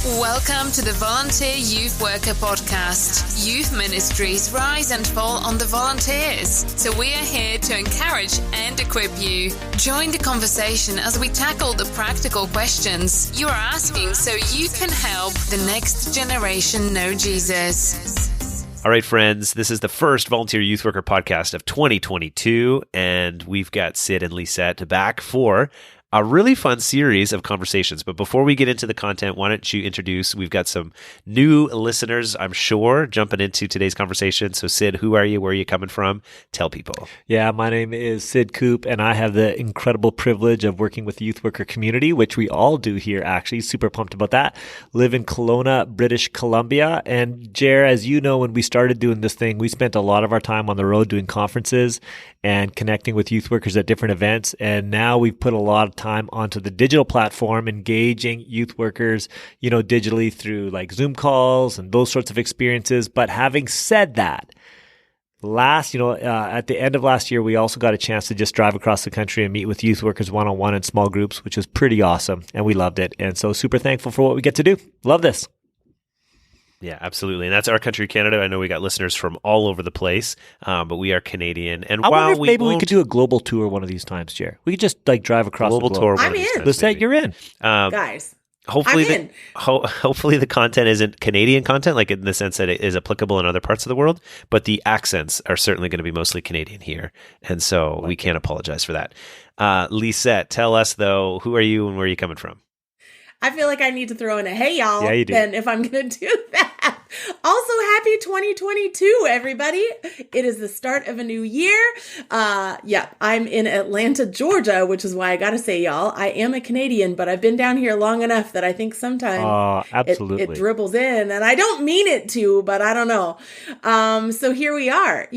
Welcome to the Volunteer Youth Worker Podcast. Youth ministries rise and fall on the volunteers. So we are here to encourage and equip you. Join the conversation as we tackle the practical questions you are asking so you can help the next generation know Jesus. All right, friends, this is the first Volunteer Youth Worker Podcast of 2022, and we've got Sid and Lisette back for a really fun series of conversations. But before we get into the content, why don't you introduce, we've got some new listeners, I'm sure, jumping into today's conversation. So Sid, who are you? Where are you coming from? Tell people. Yeah, my name is Sid Coop, and I have the incredible privilege of working with the youth worker community, which we all do here, actually. Super pumped about that. Live in Kelowna, British Columbia. And Jer, as you know, when we started doing this thing, we spent a lot of our time on the road doing conferences and connecting with youth workers at different events. And now we've put a lot of time onto the digital platform, engaging youth workers, digitally through like Zoom calls and those sorts of experiences. But having said that, at the end of last year, we also got a chance to just drive across the country and meet with youth workers one-on-one in small groups, which was pretty awesome. And we loved it. And so super thankful for what we get to do. Love this. Yeah, absolutely. And that's Our Country, Canada. I know we got listeners from all over the place, but we are Canadian. And I wonder if maybe we could do a global tour one of these times, Jer. We could just drive across the globe. Tour. I'm in. Lisette, you're in. Guys. Hopefully, hopefully the content isn't Canadian content, like in the sense that it is applicable in other parts of the world, but the accents are certainly going to be mostly Canadian here. And so we can't apologize for that. Lisette, tell us, though, who are you and where are you coming from? I feel like I need to throw in a hey, y'all. Yeah, you do. Then if I'm going to do that. Also, happy 2022, everybody. It is the start of a new year. I'm in Atlanta, Georgia, which is why I got to say, y'all, I am a Canadian, but I've been down here long enough that I think sometimes it dribbles in, and I don't mean it to, but I don't know. So here we are.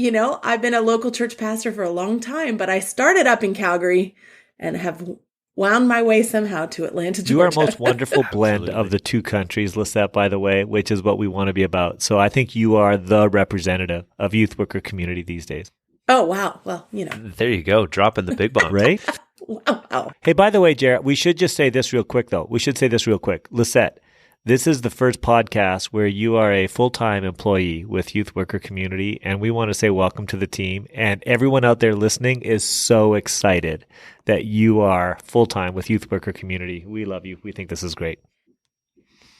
I've been a local church pastor for a long time, but I started up in Calgary and have wound my way somehow to Atlanta, Georgia. You are a most wonderful blend of the two countries, Lisette, by the way, which is what we want to be about. So I think you are the representative of youth worker community these days. Oh, wow. Well, There you go. Dropping the big bomb. Right? Wow. Hey, by the way, Jared, we should just say this real quick, though. Lisette, this is the first podcast where you are a full-time employee with Youth Worker Community, and we want to say welcome to the team. And everyone out there listening is so excited that you are full-time with Youth Worker Community. We love you. We think this is great.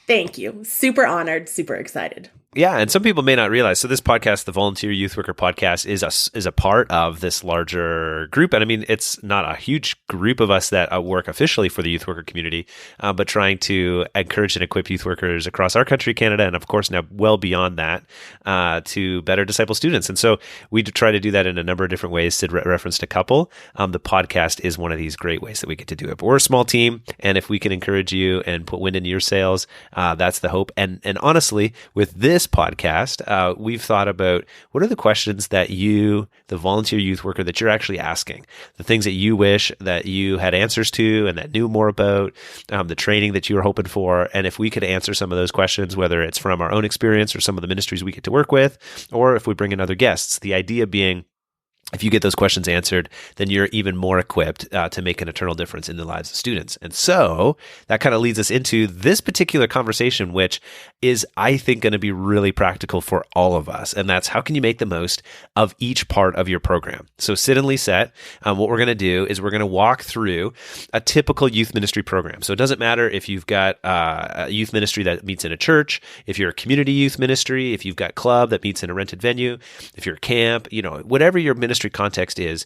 Thank you. Super honored, super excited. Yeah, and some people may not realize. So this podcast, the Volunteer Youth Worker Podcast, is a part of this larger group. And I mean, it's not a huge group of us that work officially for the youth worker community, but trying to encourage and equip youth workers across our country, Canada, and of course now well beyond that, to better disciple students. And so we try to do that in a number of different ways. Sid referenced a couple. The podcast is one of these great ways that we get to do it. But we're a small team, and if we can encourage you and put wind into your sails, that's the hope. And honestly, with this podcast, we've thought about what are the questions that you, the volunteer youth worker, that you're actually asking, the things that you wish that you had answers to and that knew more about, the training that you were hoping for. And if we could answer some of those questions, whether it's from our own experience or some of the ministries we get to work with, or if we bring in other guests, the idea being, if you get those questions answered, then you're even more equipped to make an eternal difference in the lives of students. And so that kind of leads us into this particular conversation, which is, I think, going to be really practical for all of us. And that's how can you make the most of each part of your program? So Sid and Lisette, what we're going to do is we're going to walk through a typical youth ministry program. So it doesn't matter if you've got a youth ministry that meets in a church, if you're a community youth ministry, if you've got club that meets in a rented venue, if you're a camp, whatever your ministry context is,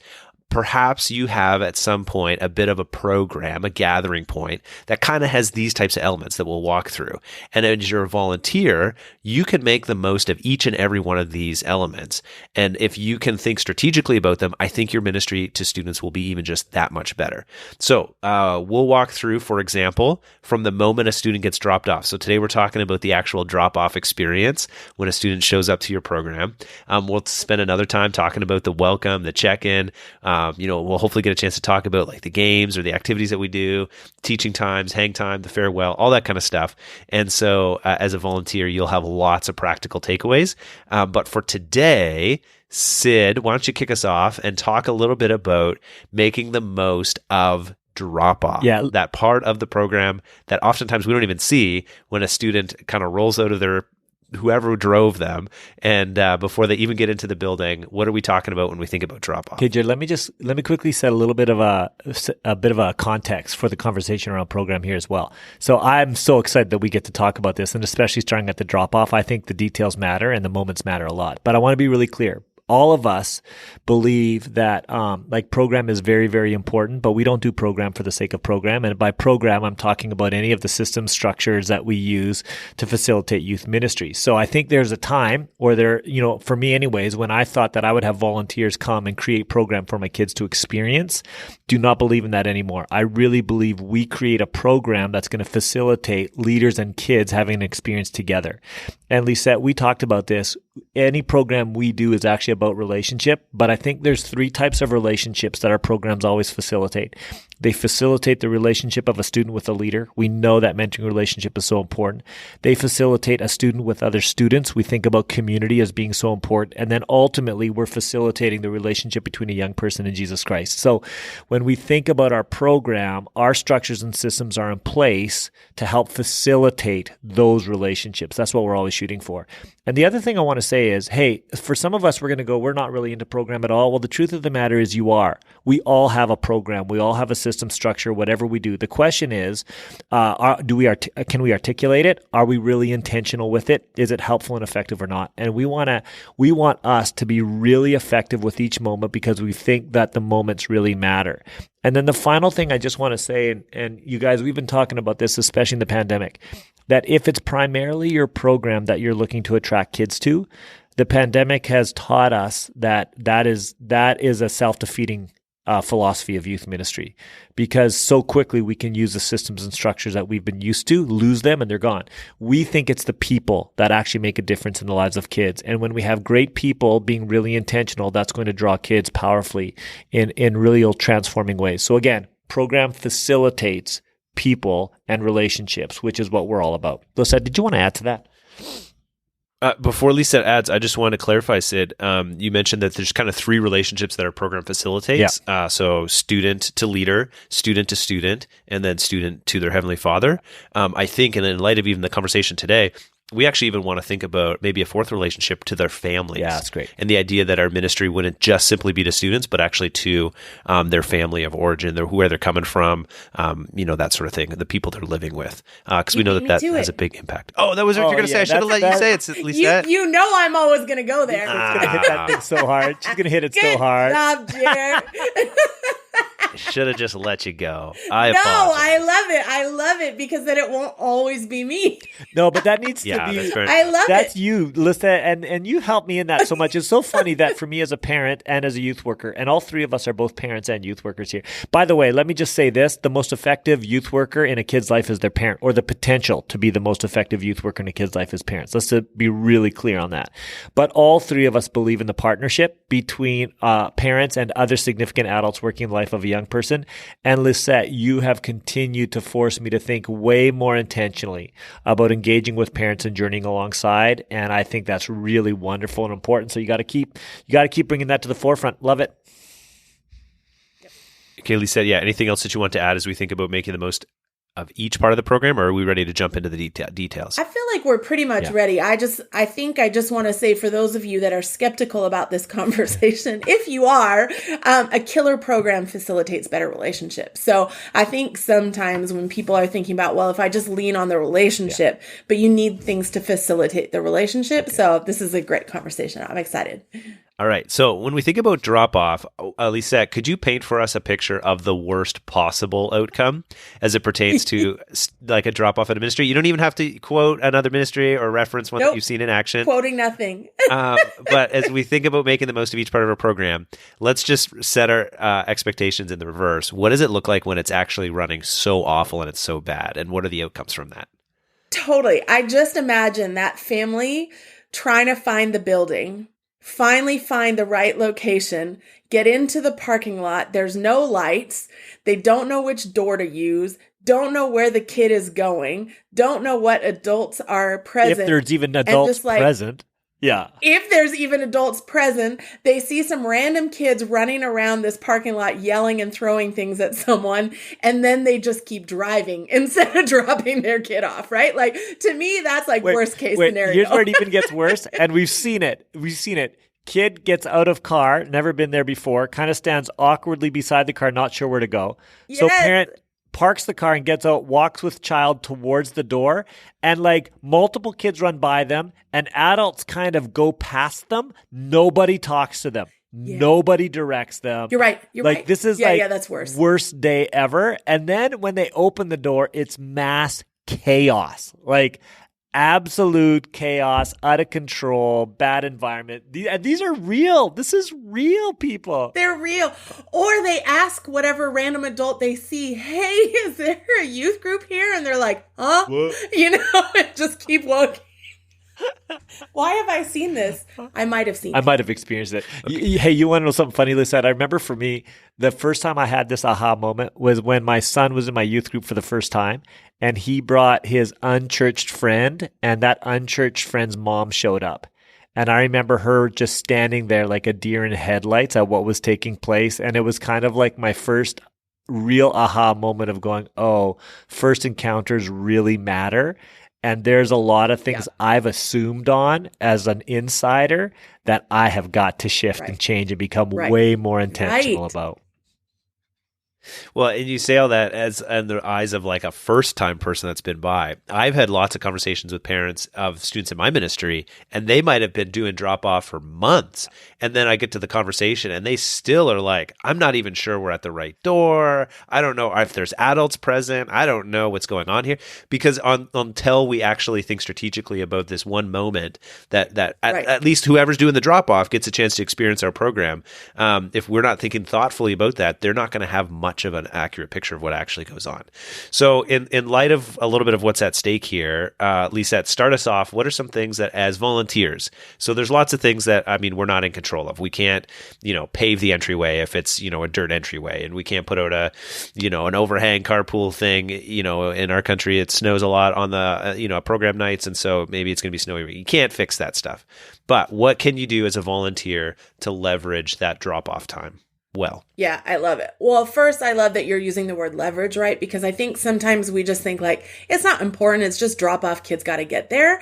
perhaps you have at some point a bit of a program, a gathering point that kind of has these types of elements that we'll walk through. And as you're a volunteer, you can make the most of each and every one of these elements. And if you can think strategically about them, I think your ministry to students will be even just that much better. So we'll walk through, for example, from the moment a student gets dropped off. So today we're talking about the actual drop-off experience when a student shows up to your program. We'll spend another time talking about the welcome, the check-in. We'll hopefully get a chance to talk about like the games or the activities that we do, teaching times, hang time, the farewell, all that kind of stuff. And so as a volunteer, you'll have lots of practical takeaways. But for today, Sid, why don't you kick us off and talk a little bit about making the most of drop off. Yeah. That part of the program that oftentimes we don't even see when a student kind of rolls out of their whoever drove them, and before they even get into the building. What are we talking about when we think about drop off? Okay, Jared, let me quickly set a little bit of a bit of a context for the conversation around program here as well. So I'm so excited that we get to talk about this, and especially starting at the drop off. I think the details matter and the moments matter a lot. But I want to be really clear. All of us believe that program is very, very important, but we don't do program for the sake of program. And by program, I'm talking about any of the system structures that we use to facilitate youth ministry. So I think there's a time where for me anyways, when I thought that I would have volunteers come and create program for my kids to experience. Do not believe in that anymore. I really believe we create a program that's going to facilitate leaders and kids having an experience together. And Lisette, we talked about this. Any program we do is actually about relationship, but I think there's 3 types of relationships that our programs always facilitate. They facilitate the relationship of a student with a leader. We know that mentoring relationship is so important. They facilitate a student with other students. We think about community as being so important. And then ultimately, we're facilitating the relationship between a young person and Jesus Christ. So when we think about our program, our structures and systems are in place to help facilitate those relationships. That's what we're always shooting for. And the other thing I want to say is, hey, for some of us, we're going to go, we're not really into program at all. Well, the truth of the matter is you are. We all have a program. We all have a system structure, whatever we do. The question is, can we articulate it? Are we really intentional with it? Is it helpful and effective or not? And we want us to be really effective with each moment because we think that the moments really matter. And then the final thing I just want to say, and you guys, we've been talking about this, especially in the pandemic, that if it's primarily your program that you're looking to attract kids to, the pandemic has taught us that is a self-defeating philosophy of youth ministry, because so quickly we can use the systems and structures that we've been used to, lose them, and they're gone. We think it's the people that actually make a difference in the lives of kids. And when we have great people being really intentional, that's going to draw kids powerfully in really transforming ways. So again, program facilitates people and relationships, which is what we're all about. Lisette, did you want to add to that? Before Lisa adds, I just want to clarify, Sid. You mentioned that there's kind of 3 relationships that our program facilitates. Yeah. So student to leader, student to student, and then student to their Heavenly Father. I think, and in light of even the conversation today, we actually even want to think about maybe a 4th relationship to their families. Yeah, that's great. And the idea that our ministry wouldn't just simply be to students, but actually to their family of origin, where they're coming from, that sort of thing, the people they're living with. Because we know that has a big impact. Oh, that was what you're going to say. I should have let you say it, Lisa. You know I'm always going to go there. She's going to hit that thing so hard. She's going to hit it so hard. Good job, Jared. I should have just let you go. I love it because then it won't always be me. No, but that needs to be. I love that's you, Lisette, and you help me in that so much. It's so funny that for me as a parent and as a youth worker, and all 3 of us are both parents and youth workers here. By the way, let me just say this: the most effective youth worker in a kid's life is their parent, or the potential to be the most effective youth worker in a kid's life is parents. Let's be really clear on that. But all 3 of us believe in the partnership between parents and other significant adults working in the life of a young person. And Lisette, you have continued to force me to think way more intentionally about engaging with parents and journeying alongside. And I think that's really wonderful and important. So you got to keep bringing that to the forefront. Love it. Okay, Lisette, anything else that you want to add as we think about making the most of each part of the program, or are we ready to jump into the details? I feel like we're pretty much ready. I think I just want to say, for those of you that are skeptical about this conversation, if you are, a killer program facilitates better relationships. So I think sometimes when people are thinking about, well, if I just lean on the relationship, but you need things to facilitate the relationship. Okay. So this is a great conversation. I'm excited. All right. So when we think about drop-off, Lisette, could you paint for us a picture of the worst possible outcome as it pertains to like a drop-off at a ministry? You don't even have to quote another ministry or reference one that you've seen in action. Quoting nothing. But as we think about making the most of each part of our program, let's just set our expectations in the reverse. What does it look like when it's actually running so awful and it's so bad? And what are the outcomes from that? Totally. I just imagine that family trying to find the building, finally find the right location, get into the parking lot. There's no lights. They don't know which door to use, don't know where the kid is going, don't know what adults are present. If there's even adults present. Yeah. If there's even adults present, they see some random kids running around this parking lot yelling and throwing things at someone, and then they just keep driving instead of dropping their kid off, right? Like, to me, that's like worst case scenario. Here's where it even gets worse, and we've seen it. Kid gets out of car, never been there before, kind of stands awkwardly beside the car, not sure where to go. Yes. So parent parks the car and gets out, walks with child towards the door, and like multiple kids run by them and adults kind of go past them. Nobody talks to them. Yeah. Nobody directs them. You're right. Like this is that's worse. Worst day ever. And then when they open the door, it's mass chaos. Like absolute chaos, out of control, bad environment. These are real. This is real, people. They're real. Or they ask whatever random adult they see, hey, is there a youth group here? And they're like, huh? What? And just keep walking. Why have I seen this? I might have seen it. I might have experienced it. Okay. Hey, you want to know something funny, Lisette? I remember for me, the first time I had this aha moment was when my son was in my youth group for the first time, and he brought his unchurched friend, and that unchurched friend's mom showed up. And I remember her just standing there like a deer in headlights at what was taking place. And it was kind of like my first real aha moment of going, oh, first encounters really matter. And there's a lot of things I've assumed on as an insider that I have got to shift and change and become way more intentional about. Well, and you say all that as in the eyes of like a first-time person that's been by. I've had lots of conversations with parents of students in my ministry, and they might have been doing drop-off for months. And then I get to the conversation, and they still are like, I'm not even sure we're at the right door. I don't know if there's adults present. I don't know what's going on here. Because until we actually think strategically about this one moment that at least whoever's doing the drop-off gets a chance to experience our program, if we're not thinking thoughtfully about that, they're not going to have much of an accurate picture of what actually goes on. So in light of a little bit of what's at stake here, Lisette, start us off. What are some things that as volunteers, so there's lots of things that, we're not in control of. We can't, pave the entryway if it's, a dirt entryway, and we can't put out an overhang carpool thing. In our country, it snows a lot on the, program nights. And so maybe it's going to be snowy. You can't fix that stuff. But what can you do as a volunteer to leverage that drop-off time? Well, yeah, I love it. Well, first, I love that you're using the word leverage, right? Because I think sometimes we just think like, it's not important. It's just drop off. Kids got to get there.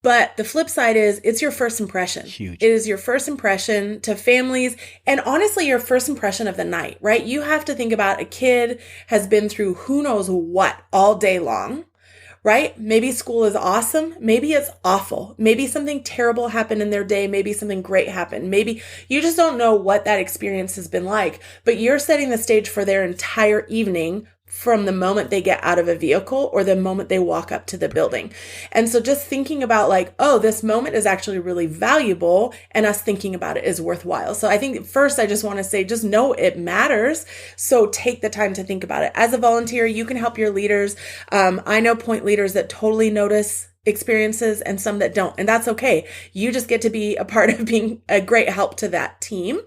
But the flip side is it's your first impression. Huge. It is your first impression to families and honestly, your first impression of the night, right? You have to think about a kid has been through who knows what all day long. Right? Maybe school is awesome. Maybe it's awful. Maybe something terrible happened in their day. Maybe something great happened. Maybe you just don't know what that experience has been like, but you're setting the stage for their entire evening from the moment they get out of a vehicle or the moment they walk up to the building. And so just thinking about like, oh, this moment is actually really valuable and us thinking about it is worthwhile. So I think first I just want to say, just know it matters. So take the time to think about it. As a volunteer, you can help your leaders. I know point leaders that totally notice experiences and some that don't, and that's okay. You just get to be a part of being a great help to that team.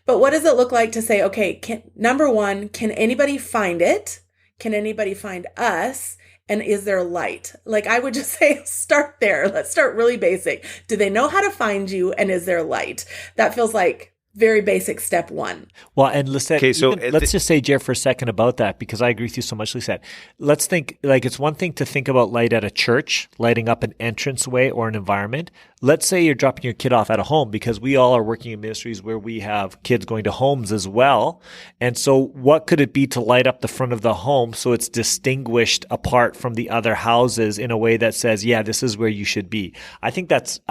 But what does it look like to say, okay, number one, can anybody find it? Can anybody find us? And is there light? Like I would just say, start there. Let's start really basic. Do they know how to find you? And is there light? That feels like very basic step one. Well, and Lisette, let's just say, Jer, for a second about that, because I agree with you so much, Lisette. Let's think, like it's one thing to think about light at a church, lighting up an entranceway or an environment. Let's say you're dropping your kid off at a home, because we all are working in ministries where we have kids going to homes as well. And so what could it be to light up the front of the home so it's distinguished apart from the other houses in a way that says, yeah, this is where you should be? I think that's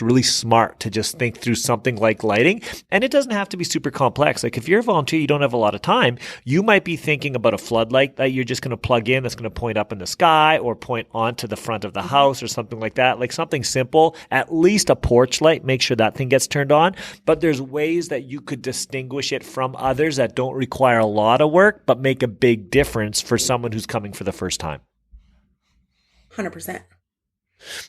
really smart to just think through something like lighting. And it doesn't have to be super complex. Like if you're a volunteer, you don't have a lot of time, you might be thinking about a floodlight that you're just going to plug in that's going to point up in the sky or point onto the front of the house or something like that. Like something simple, at least a porch light, make sure that thing gets turned on. But there's ways that you could distinguish it from others that don't require a lot of work, but make a big difference for someone who's coming for the first time. 100%.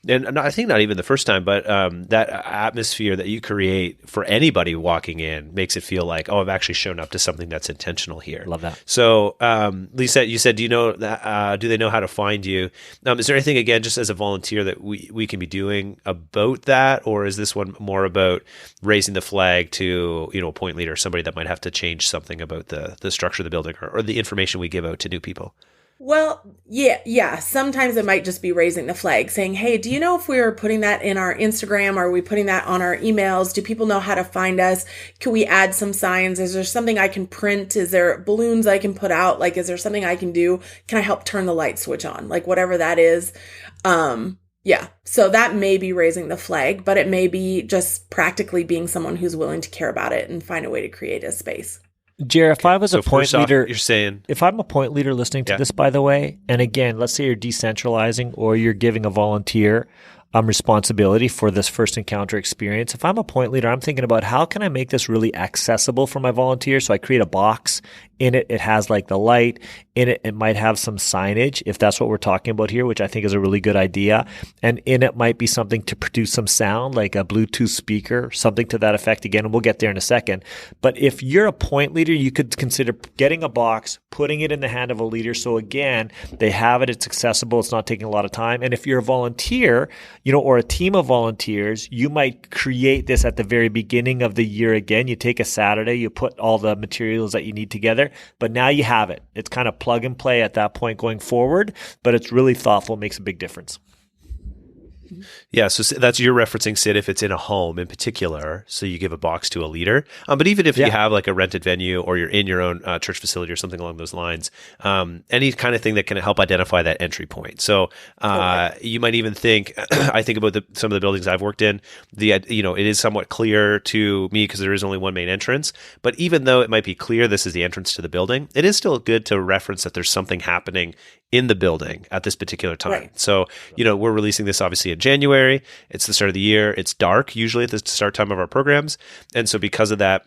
And I think not even the first time, but that atmosphere that you create for anybody walking in makes it feel like, oh, I've actually shown up to something that's intentional here. Love that. So, Lisa, you said, do they know how to find you? Is there anything, again, just as a volunteer that we can be doing about that? Or is this one more about raising the flag to, a point leader, somebody that might have to change something about the structure of the building or the information we give out to new people? Well, yeah. Sometimes it might just be raising the flag, saying, hey, do you know if we're putting that in our Instagram? Are we putting that on our emails? Do people know how to find us? Can we add some signs? Is there something I can print? Is there balloons I can put out? Like, is there something I can do? Can I help turn the light switch on? Like, whatever that is. Yeah. So that may be raising the flag, but it may be just practically being someone who's willing to care about it and find a way to create a space. Jer, if I was a point leader, you're saying, if I'm a point leader listening to this, by the way, and again, let's say you're decentralizing or you're giving a volunteer responsibility for this first encounter experience. If I'm a point leader, I'm thinking about how can I make this really accessible for my volunteers? So I create a box. In it, it has like the light. In it, it might have some signage, if that's what we're talking about here, which I think is a really good idea. And in it might be something to produce some sound, like a Bluetooth speaker, something to that effect. Again, and we'll get there in a second. But if you're a point leader, you could consider getting a box, putting it in the hand of a leader. So again, they have it, it's accessible, it's not taking a lot of time. And if you're a volunteer, or a team of volunteers, you might create this at the very beginning of the year again. You take a Saturday, you put all the materials that you need together, but now you have it. It's kind of plug and play at that point going forward, but it's really thoughtful, makes a big difference. Yeah, so that's you're referencing, Sid, if it's in a home in particular, so you give a box to a leader. But even if you have like a rented venue or you're in your own church facility or something along those lines, any kind of thing that can help identify that entry point. So you might even think, I think about some of the buildings I've worked in, it is somewhat clear to me because there is only one main entrance. But even though it might be clear this is the entrance to the building, it is still good to reference that there's something happening in the building at this particular time. Right. So, we're releasing this obviously in January. It's the start of the year. It's dark usually at the start time of our programs. And so because of that,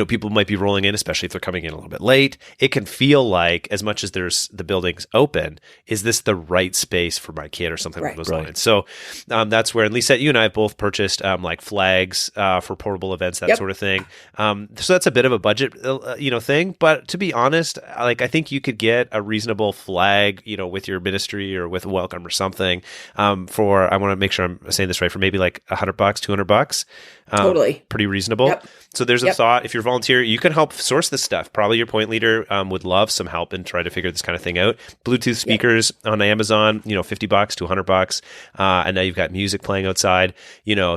people might be rolling in, especially if they're coming in a little bit late. It can feel like, as much as there's the building's open, is this the right space for my kid or something along those lines? So that's where, and Lisa, you and I have both purchased like flags for portable events, that sort of thing. So that's a bit of a budget, thing. But to be honest, I think you could get a reasonable flag, with your ministry or with Welcome or something for, I want to make sure I'm saying this right, for maybe like $100, $200. Totally. Pretty reasonable. Yep. So there's a thought. If you're a volunteer, you can help source this stuff. Probably your point leader would love some help in trying to figure this kind of thing out. Bluetooth speakers on Amazon, $50 to $100. And now you've got music playing outside,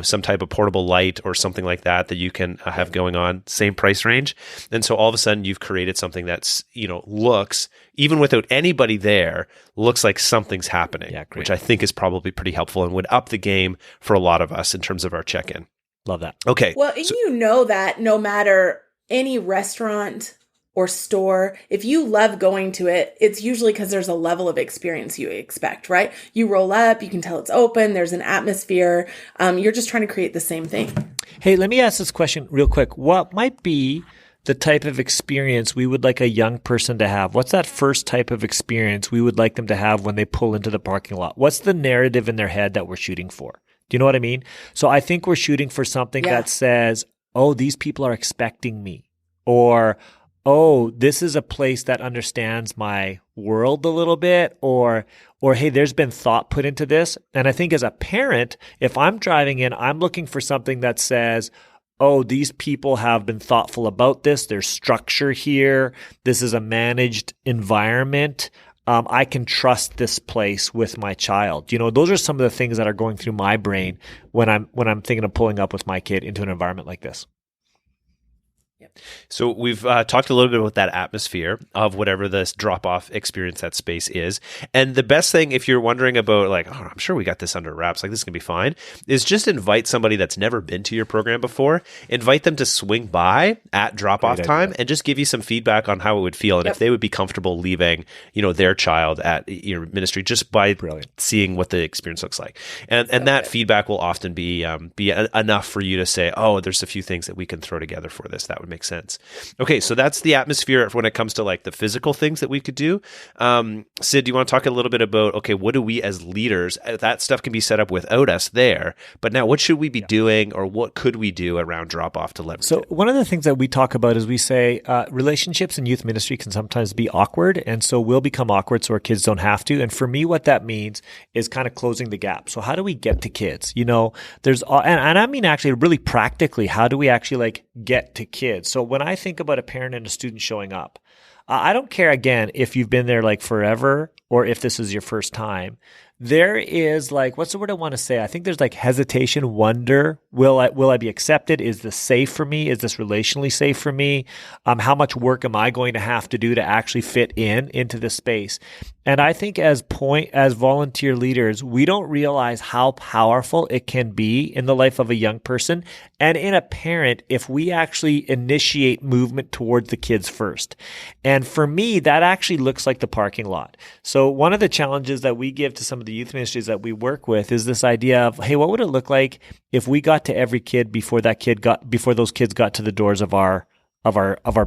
some type of portable light or something like that you can have going on, same price range. And so all of a sudden you've created something that's, looks, even without anybody there, looks like something's happening, which I think is probably pretty helpful and would up the game for a lot of us in terms of our check-in. Love that. Okay. Well, and that no matter any restaurant or store, if you love going to it, it's usually because there's a level of experience you expect, right? You roll up, you can tell it's open, there's an atmosphere. You're just trying to create the same thing. Hey, let me ask this question real quick. What might be the type of experience we would like a young person to have? What's that first type of experience we would like them to have when they pull into the parking lot? What's the narrative in their head that we're shooting for? Do you know what I mean? So I think we're shooting for something that says, oh, these people are expecting me. Or, oh, this is a place that understands my world a little bit. Or, hey, there's been thought put into this. And I think as a parent, if I'm driving in, I'm looking for something that says, oh, these people have been thoughtful about this. There's structure here. This is a managed environment. I can trust this place with my child. Those are some of the things that are going through my brain when I'm thinking of pulling up with my kid into an environment like this. So we've talked a little bit about that atmosphere of whatever this drop-off experience, that space is. And the best thing, if you're wondering about I'm sure we got this under wraps, this is going to be fine, is just invite somebody that's never been to your program before. Invite them to swing by at drop-off time and just give you some feedback on how it would feel and if they would be comfortable leaving, their child at your ministry just by seeing what the experience looks like. And that feedback will often be enough for you to say, oh, there's a few things that we can throw together for this. That would makes sense. Okay, so that's the atmosphere when it comes to like the physical things that we could do. Sid, do you want to talk a little bit about, okay, what do we as leaders, that stuff can be set up without us there, but now what should we be doing, or what could we do around drop off to leverage So it? one of the things that we talk about is we say relationships in youth ministry can sometimes be awkward, and so we'll become awkward so our kids don't have to. And for me, what that means is kind of closing the gap. So how do we get to kids? You know, there's, and I mean actually really practically, how do we actually like get to kids? So when I think about a parent and a student showing up, I don't care again if you've been there like forever or if this is your first time. There is like, what's the word I want to say? I think there's like hesitation, wonder. Will I be accepted? Is this safe for me? Is this relationally safe for me? How much work am I going to have to do to actually fit into this space? And I think as volunteer leaders, we don't realize how powerful it can be in the life of a young person and in a parent if we actually initiate movement towards the kids first. And for me, that actually looks like the parking lot. So one of the challenges that we give to some of the youth ministries that we work with is this idea of, hey, what would it look like if we got to every kid before those kids got to the doors of our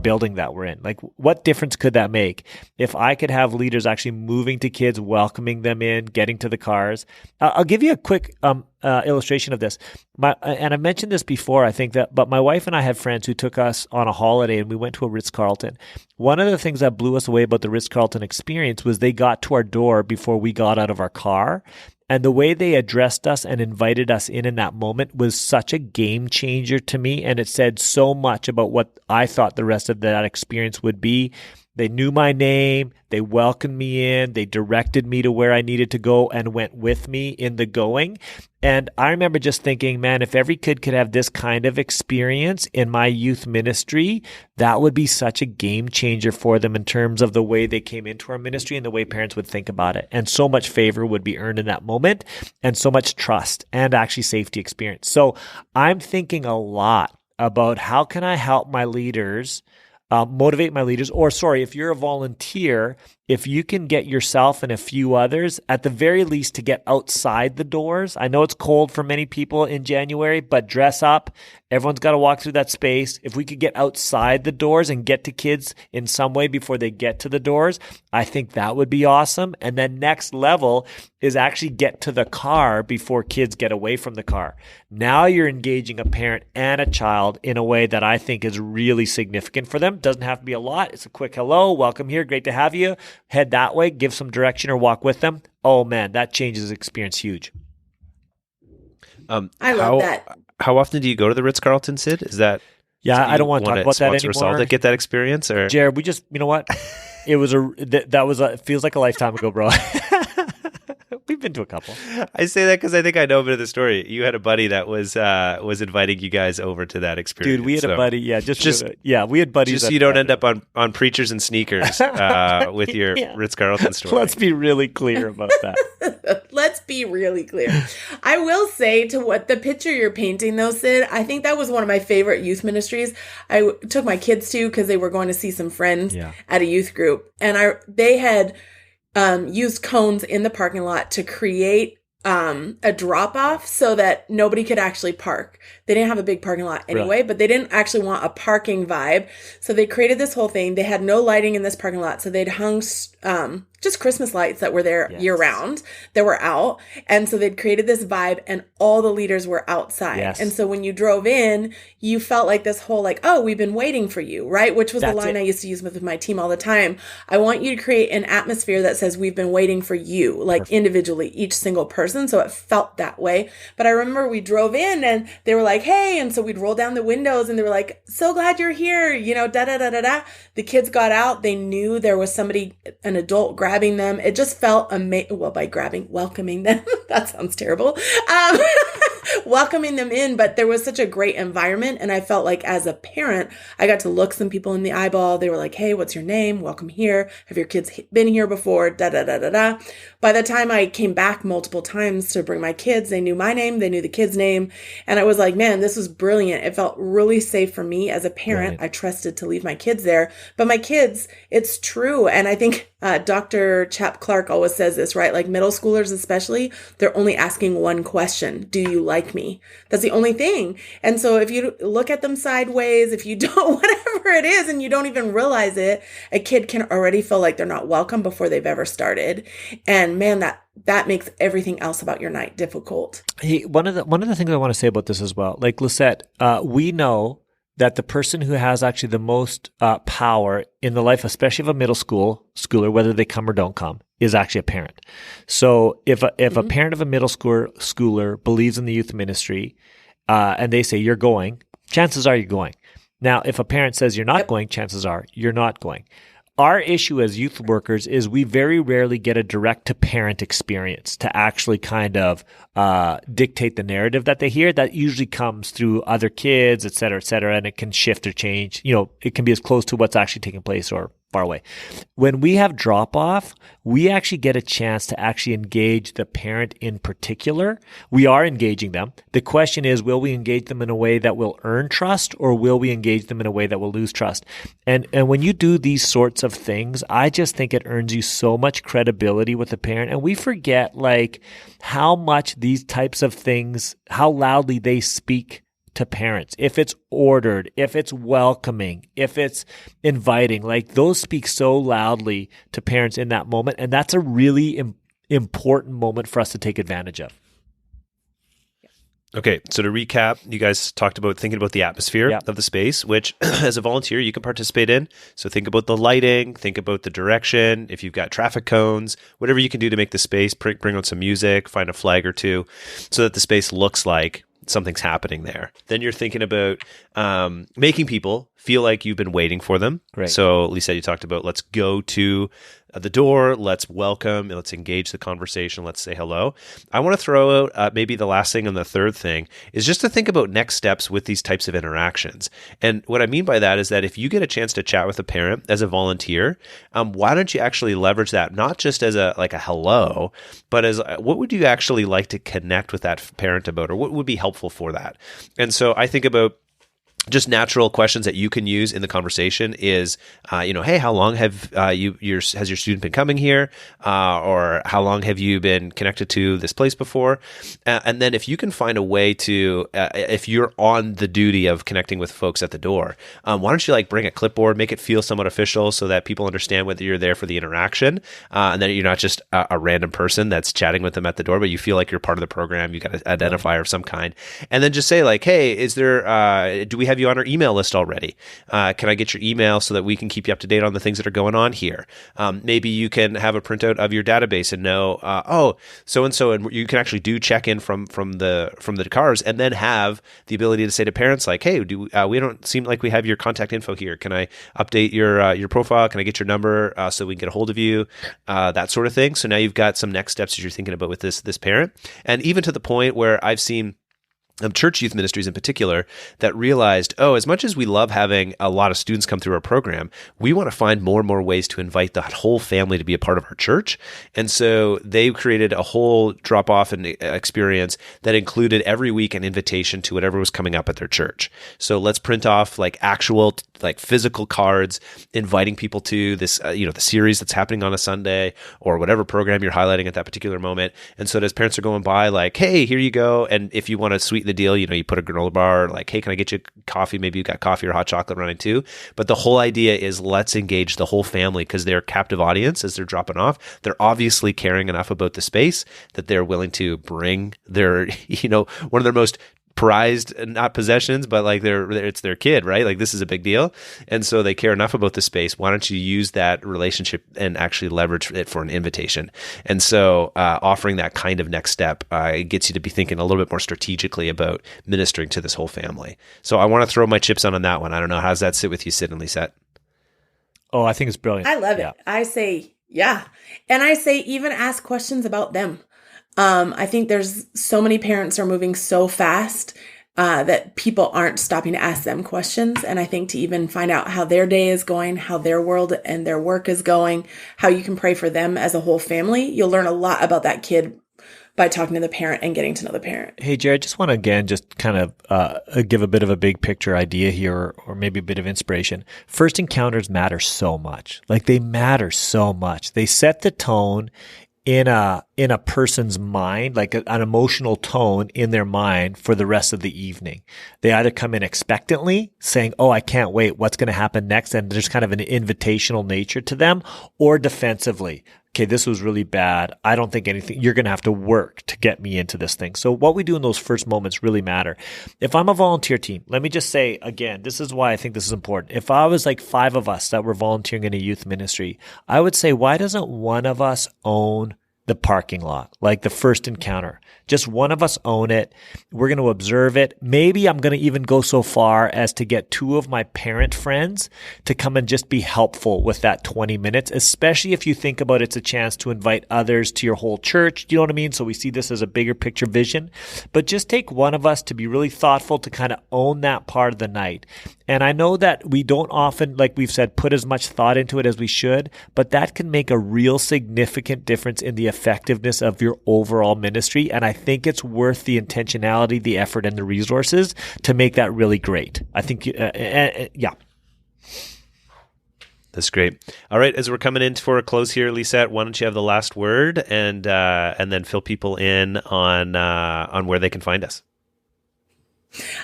building that we're in? Like, what difference could that make if I could have leaders actually moving to kids, welcoming them in, getting to the cars? I'll give you a quick illustration of this. And I mentioned this before, I think but my wife and I had friends who took us on a holiday and we went to a Ritz-Carlton. One of the things that blew us away about the Ritz-Carlton experience was they got to our door before we got out of our car. And the way they addressed us and invited us in that moment was such a game changer to me. And it said so much about what I thought the rest of that experience would be. They knew my name. They welcomed me in. They directed me to where I needed to go and went with me in the going. And I remember just thinking, man, if every kid could have this kind of experience in my youth ministry, that would be such a game changer for them in terms of the way they came into our ministry and the way parents would think about it. And so much favor would be earned in that moment and so much trust and actually safety experience. So I'm thinking a lot about how can I help my leaders motivate my leaders, if you're a volunteer, if you can get yourself and a few others, at the very least, to get outside the doors. I know it's cold for many people in January, but dress up. Everyone's got to walk through that space. If we could get outside the doors and get to kids in some way before they get to the doors, I think that would be awesome. And then next level is actually get to the car before kids get away from the car. Now you're engaging a parent and a child in a way that I think is really significant for them. Doesn't have to be a lot. It's a quick hello, welcome here, great to have you. Head that way, give some direction or walk with them. Oh man, that changes the experience huge. I love that. How often do you go to the Ritz-Carlton, Sid? Is that... Yeah, I don't want to talk about that anymore. To get that experience, or Jared, we just, you know what? It feels like a lifetime ago, bro. We've been to a couple. I say that because I think I know a bit of the story. You had a buddy that was inviting you guys over to that experience. Dude, we had a buddy. Yeah, we had buddies. Just so you don't end up on Preachers and Sneakers with your Ritz-Carlton story. Let's be really clear about that. Let's be really clear. I will say to what the picture you're painting though, Sid, I think that was one of my favorite youth ministries. I took my kids to because they were going to see some friends at a youth group, and they had used cones in the parking lot to create a drop-off so that nobody could actually park. They didn't have a big parking lot anyway, but they didn't actually want a parking vibe. So they created this whole thing. They had no lighting in this parking lot. So they'd hung just Christmas lights that were there year-round that were out. And so they'd created this vibe and all the leaders were outside. Yes. And so when you drove in, you felt like this whole like, oh, we've been waiting for you, right? Which was the line I used to use with my team all the time. I want you to create an atmosphere that says we've been waiting for you, like individually, each single person. So it felt that way. But I remember we drove in and they were like, hey. And so we'd roll down the windows and they were like, so glad you're here, da-da-da-da-da. The kids got out. They knew there was somebody, an adult grabbing them. It just felt amazing. Well, by welcoming them, that sounds terrible. Welcoming them in, but there was such a great environment. And I felt like as a parent, I got to look some people in the eyeball. They were like, hey, what's your name? Welcome here. Have your kids been here before? Da-da-da-da-da. By the time I came back multiple times to bring my kids, they knew my name. They knew the kid's name. And I was like, man, this was brilliant. It felt really safe for me as a parent. Right. I trusted to leave my kids there. But my kids, it's true. And I think Dr. Chap Clark always says this, right? Like middle schoolers especially, they're only asking one question. Do you like like me. That's the only thing. And so if you look at them sideways, if you don't, whatever it is, and you don't even realize it, a kid can already feel like they're not welcome before they've ever started. And man, that makes everything else about your night difficult. Hey, one of the things I want to say about this as well, like Lisette, we know that the person who has actually the most power in the life, especially of a middle schooler, whether they come or don't come, is actually a parent. So if a parent of a middle schooler believes in the youth ministry, and they say you're going, chances are you're going. Now, if a parent says you're not going, chances are you're not going. Our issue as youth workers is we very rarely get a direct-to-parent experience to actually kind of dictate the narrative that they hear. That usually comes through other kids, et cetera, and it can shift or change. It can be as close to what's actually taking place or far away. When we have drop-off, we actually get a chance to actually engage the parent in particular. We are engaging them. The question is, will we engage them in a way that will earn trust, or will we engage them in a way that will lose trust? And when you do these sorts of things, I just think it earns you so much credibility with the parent. And we forget like how much these types of things, how loudly they speak to parents. If it's ordered, if it's welcoming, if it's inviting, like those speak so loudly to parents in that moment. And that's a really important moment for us to take advantage of. Okay, so to recap, you guys talked about thinking about the atmosphere of the space, which as a volunteer, you can participate in. So think about the lighting, think about the direction, if you've got traffic cones, whatever you can do to make the space, bring out some music, find a flag or two, so that the space looks like something's happening there. Then you're thinking about making people feel like you've been waiting for them. Great. So Lisa, you talked about let's go to the door, let's welcome, let's engage the conversation, let's say hello. I want to throw out maybe the last thing and the third thing is just to think about next steps with these types of interactions. And what I mean by that is that if you get a chance to chat with a parent as a volunteer, why don't you actually leverage that not just as a hello, but as what would you actually like to connect with that parent about, or what would be helpful for that? And so I think about just natural questions that you can use in the conversation is, hey, how long have has your student been coming here? Or how long have you been connected to this place before? And then if you can find a way to, if you're on the duty of connecting with folks at the door, why don't you bring a clipboard, make it feel somewhat official so that people understand whether you're there for the interaction, and that you're not just a random person that's chatting with them at the door, but you feel like you're part of the program. You got an identifier of some kind. And then just say hey, is there, do we have you on our email list already? Can I get your email so that we can keep you up to date on the things that are going on here? Maybe you can have a printout of your database and know, so-and-so, and you can actually do check-in from the cars, and then have the ability to say to parents hey, we don't seem like we have your contact info here. Can I update your profile? Can I get your number so we can get a hold of you? That sort of thing. So now you've got some next steps as you're thinking about with this parent. And even to the point where I've seen church youth ministries in particular that realized, as much as we love having a lot of students come through our program, we want to find more and more ways to invite the whole family to be a part of our church. And so they created a whole drop-off and experience that included every week an invitation to whatever was coming up at their church. So let's print off actual physical cards inviting people to this, the series that's happening on a Sunday or whatever program you're highlighting at that particular moment. And so as parents are going by, hey, here you go. And if you want to sweeten the deal, you put a granola bar, hey, can I get you coffee? Maybe you got coffee or hot chocolate running too. But the whole idea is let's engage the whole family because they're a captive audience as they're dropping off. They're obviously caring enough about the space that they're willing to bring their, one of their most prized, not possessions, but it's their kid, right? This is a big deal. And so they care enough about the space. Why don't you use that relationship and actually leverage it for an invitation? And so offering that kind of next step gets you to be thinking a little bit more strategically about ministering to this whole family. So I want to throw my chips on that one. I don't know. How does that sit with you, Sid and Lisette? Oh, I think it's brilliant. I love it. I say, yeah. And I say, even ask questions about them. I think there's so many parents are moving so fast that people aren't stopping to ask them questions. And I think to even find out how their day is going, how their world and their work is going, how you can pray for them as a whole family, you'll learn a lot about that kid by talking to the parent and getting to know the parent. Hey, Jared, just want to again just kind of give a bit of a big picture idea here, or maybe a bit of inspiration. First encounters matter so much. They matter so much. They set the tone in a person's mind, like an emotional tone in their mind for the rest of the evening. They either come in expectantly saying, oh, I can't wait, what's going to happen next? And there's kind of an invitational nature to them, or defensively. Okay, this was really bad. I don't think anything, you're going to have to work to get me into this thing. So what we do in those first moments really matter. If I'm a volunteer team, let me just say again, this is why I think this is important. If I was like 5 of us that were volunteering in a youth ministry, I would say, why doesn't one of us own the parking lot, like the first encounter? Just one of us own it. We're going to observe it. Maybe I'm going to even go so far as to get 2 of my parent friends to come and just be helpful with that 20 minutes, especially if you think about it's a chance to invite others to your whole church. Do you know what I mean? So we see this as a bigger picture vision, but just take one of us to be really thoughtful to kind of own that part of the night. And I know that we don't often, like we've said, put as much thought into it as we should, but that can make a real significant difference in the effectiveness of your overall ministry. And I think it's worth the intentionality, the effort, and the resources to make that really great. I think, yeah. That's great. All right, as we're coming in for a close here, Lisette, why don't you have the last word and then fill people in on where they can find us?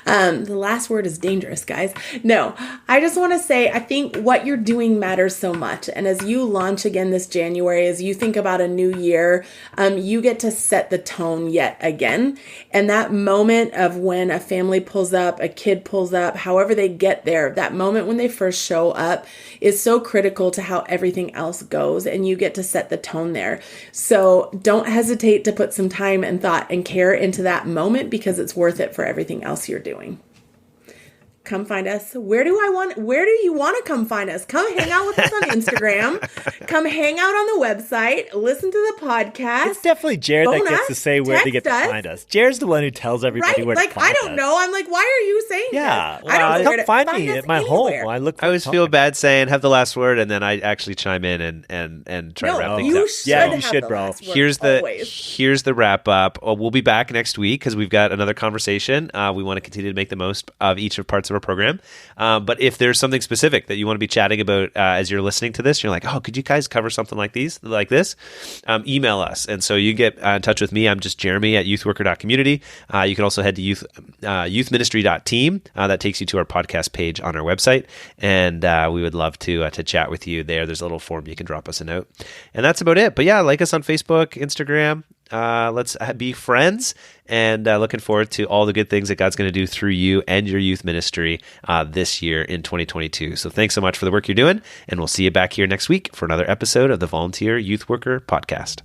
The last word is dangerous, guys. No, I just want to say, I think what you're doing matters so much. And as you launch again this January, as you think about a new year, you get to set the tone yet again. And that moment of when a family pulls up, a kid pulls up, however they get there, that moment when they first show up is so critical to how everything else goes. And you get to set the tone there. So don't hesitate to put some time and thought and care into that moment, because it's worth it for everything else you're doing. Come find us. Where do you want to come find us? Come hang out with us on Instagram. Come hang out on the website. Listen to the podcast. It's definitely Jared that gets to say where they get to find us. Jared's the one who tells everybody where to find us. I don't know. I'm like, why are you saying that? Well, I don't know where to find me at my home. I always feel bad saying have the last word, and then I actually chime in and try to wrap things up. You should, bro. Here's the wrap up. We'll be back next week because we've got another conversation. We want to continue to make the most of each of parts of our program. But if there's something specific that you want to be chatting about as you're listening to this, you're like, oh, could you guys cover something like this? Email us. And so you get in touch with me. I'm just Jeremy at youthworker.community. You can also head to youthministry.team. That takes you to our podcast page on our website. And we would love to chat with you there. There's a little form you can drop us a note. And that's about it. But yeah, like us on Facebook, Instagram. Let's be friends, and looking forward to all the good things that God's going to do through you and your youth ministry this year in 2022. So thanks so much for the work you're doing, and we'll see you back here next week for another episode of the Volunteer Youth Worker Podcast.